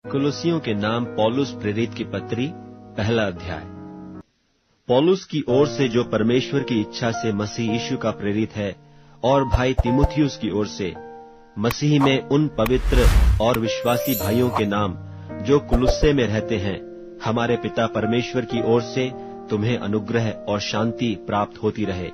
कुलुसियों के नाम पौलुस प्रेरित की पत्री, पहला अध्याय। पौलुस की ओर से, जो परमेश्वर की इच्छा से मसीह यीशु का प्रेरित है, और भाई तीमुथियुस की ओर से, मसीह में उन पवित्र और विश्वासी भाइयों के नाम जो कुलुस्से में रहते हैं, हमारे पिता परमेश्वर की ओर से तुम्हें अनुग्रह और शांति प्राप्त होती रहे।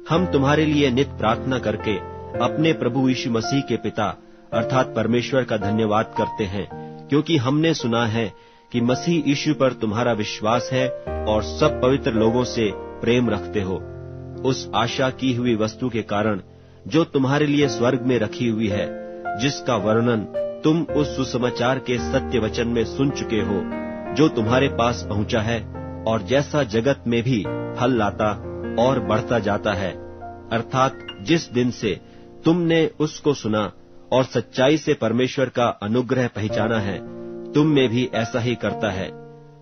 हम तुम्हारे लिए नित प्रार्थना करके अपने प्रभु यीशु मसीह के पिता अर्थात परमेश्वर का धन्यवाद करते हैं, क्योंकि हमने सुना है कि मसीह यीशु पर तुम्हारा विश्वास है और सब पवित्र लोगों से प्रेम रखते हो। उस आशा की हुई वस्तु के कारण जो तुम्हारे लिए स्वर्ग में रखी हुई है, जिसका वर्णन तुम उस सुसमाचार के सत्य वचन में सुन चुके हो, जो तुम्हारे पास पहुंचा है और जैसा जगत में भी फल लाता और बढ़ता जाता है, अर्थात जिस दिन से तुमने उसको सुना और सच्चाई से परमेश्वर का अनुग्रह पहचाना है, तुम में भी ऐसा ही करता है।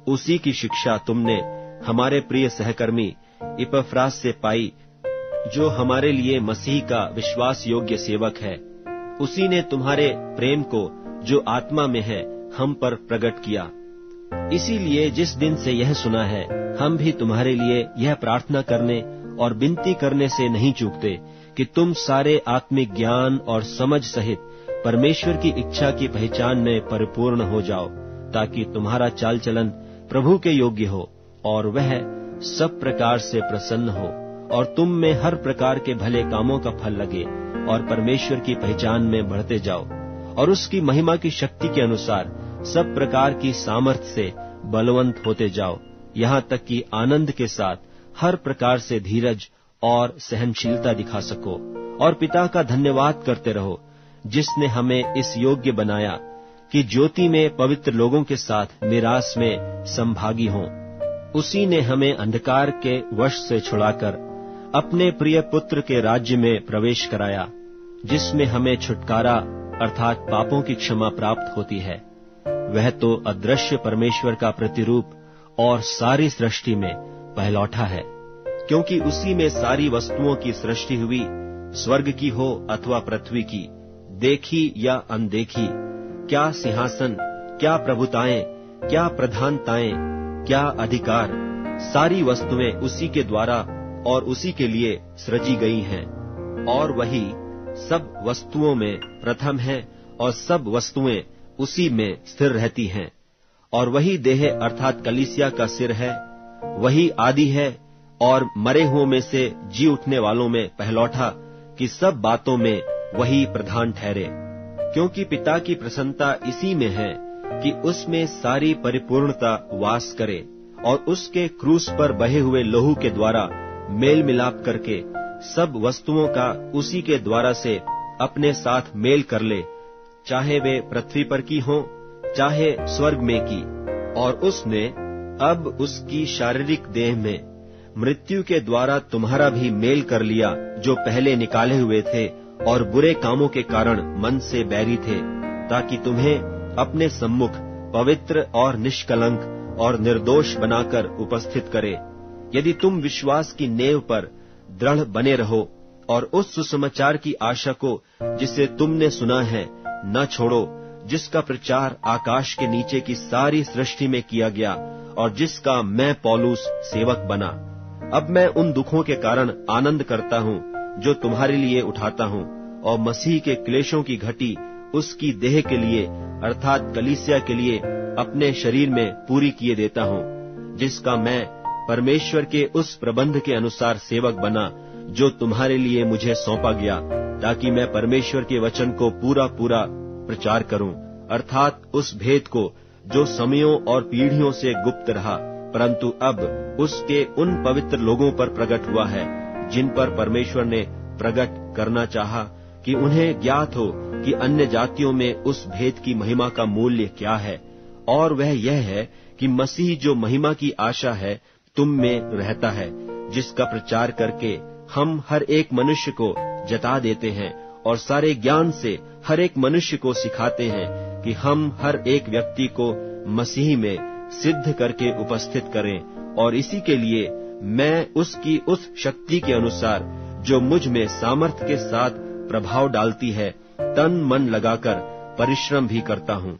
उसी की शिक्षा तुमने हमारे प्रिय सहकर्मी इपफ्रास से पाई, जो हमारे लिए मसीह का विश्वास योग्य सेवक है। उसी ने तुम्हारे प्रेम को, जो आत्मा में है, हम पर प्रकट किया। इसीलिए जिस दिन से यह सुना है, हम भी तुम्हारे लिए यह प्रार्थना करने और विनती करने से नहीं चूकते कि तुम सारे आत्मिक ज्ञान और समझ सहित परमेश्वर की इच्छा की पहचान में परिपूर्ण हो जाओ, ताकि तुम्हारा चाल चलन प्रभु के योग्य हो और वह सब प्रकार से प्रसन्न हो, और तुम में हर प्रकार के भले कामों का फल लगे और परमेश्वर की पहचान में बढ़ते जाओ, और उसकी महिमा की शक्ति के अनुसार सब प्रकार की सामर्थ्य से बलवंत होते जाओ, यहाँ तक कि आनंद के साथ हर प्रकार से धीरज और सहनशीलता दिखा सको, और पिता का धन्यवाद करते रहो, जिसने हमें इस योग्य बनाया कि ज्योति में पवित्र लोगों के साथ मिरास में संभागी हों। उसी ने हमें अंधकार के वश से छुड़ाकर अपने प्रिय पुत्र के राज्य में प्रवेश कराया, जिसमें हमें छुटकारा अर्थात पापों की क्षमा प्राप्त होती है। वह तो अदृश्य परमेश्वर का प्रतिरूप और सारी सृष्टि में पहलौठा है, क्योंकि उसी में सारी वस्तुओं की सृष्टि हुई, स्वर्ग की हो अथवा पृथ्वी की, देखी या अनदेखी, क्या सिंहासन, क्या प्रभुताएं, क्या प्रधानताएं, क्या अधिकार, सारी वस्तुएं उसी के द्वारा और उसी के लिए सृजी गई हैं। और वही सब वस्तुओं में प्रथम है और सब वस्तुएं उसी में स्थिर रहती हैं। और वही देह अर्थात कलीसिया का सिर है। वही आदि है और मरे हुओं में से जी उठने वालों में पहलौठा, कि सब बातों में वही प्रधान ठहरे। क्योंकि पिता की प्रसन्नता इसी में है कि उसमें सारी परिपूर्णता वास करे, और उसके क्रूस पर बहे हुए लहू के द्वारा मेल मिलाप करके सब वस्तुओं का उसी के द्वारा से अपने साथ मेल कर ले, चाहे वे पृथ्वी पर की हों, चाहे स्वर्ग में की। और उसने अब उसकी शारीरिक देह में मृत्यु के द्वारा तुम्हारा भी मेल कर लिया, जो पहले निकाले हुए थे और बुरे कामों के कारण मन से बैरी थे, ताकि तुम्हें अपने सम्मुख पवित्र और निष्कलंक और निर्दोष बनाकर उपस्थित करे। यदि तुम विश्वास की नेव पर दृढ़ बने रहो और उस सुसमाचार की आशा को, जिसे तुमने सुना है, न छोड़ो, जिसका प्रचार आकाश के नीचे की सारी सृष्टि में किया गया और जिसका मैं पौलुस सेवक बना। अब मैं उन दुखों के कारण आनंद करता हूँ जो तुम्हारे लिए उठाता हूँ, और मसीह के क्लेशों की घटी उसकी देह के लिए अर्थात कलीसिया के लिए अपने शरीर में पूरी किए देता हूँ, जिसका मैं परमेश्वर के उस प्रबंध के अनुसार सेवक बना, जो तुम्हारे लिए मुझे सौंपा गया, ताकि मैं परमेश्वर के वचन को पूरा पूरा प्रचार करूं, अर्थात उस भेद को जो समयों और पीढ़ियों से गुप्त रहा, परंतु अब उसके उन पवित्र लोगों पर प्रकट हुआ है, जिन पर परमेश्वर ने प्रकट करना चाहा, कि उन्हें ज्ञात हो कि अन्य जातियों में उस भेद की महिमा का मूल्य क्या है। और वह यह है कि मसीह जो महिमा की आशा है तुम में रहता है, जिसका प्रचार करके हम हर एक मनुष्य को जता देते हैं और सारे ज्ञान से हर एक मनुष्य को सिखाते हैं, कि हम हर एक व्यक्ति को मसीह में सिद्ध करके उपस्थित करें। और इसी के लिए मैं उसकी उस शक्ति के अनुसार, जो मुझ में सामर्थ्य के साथ प्रभाव डालती है, तन मन लगाकर परिश्रम भी करता हूँ।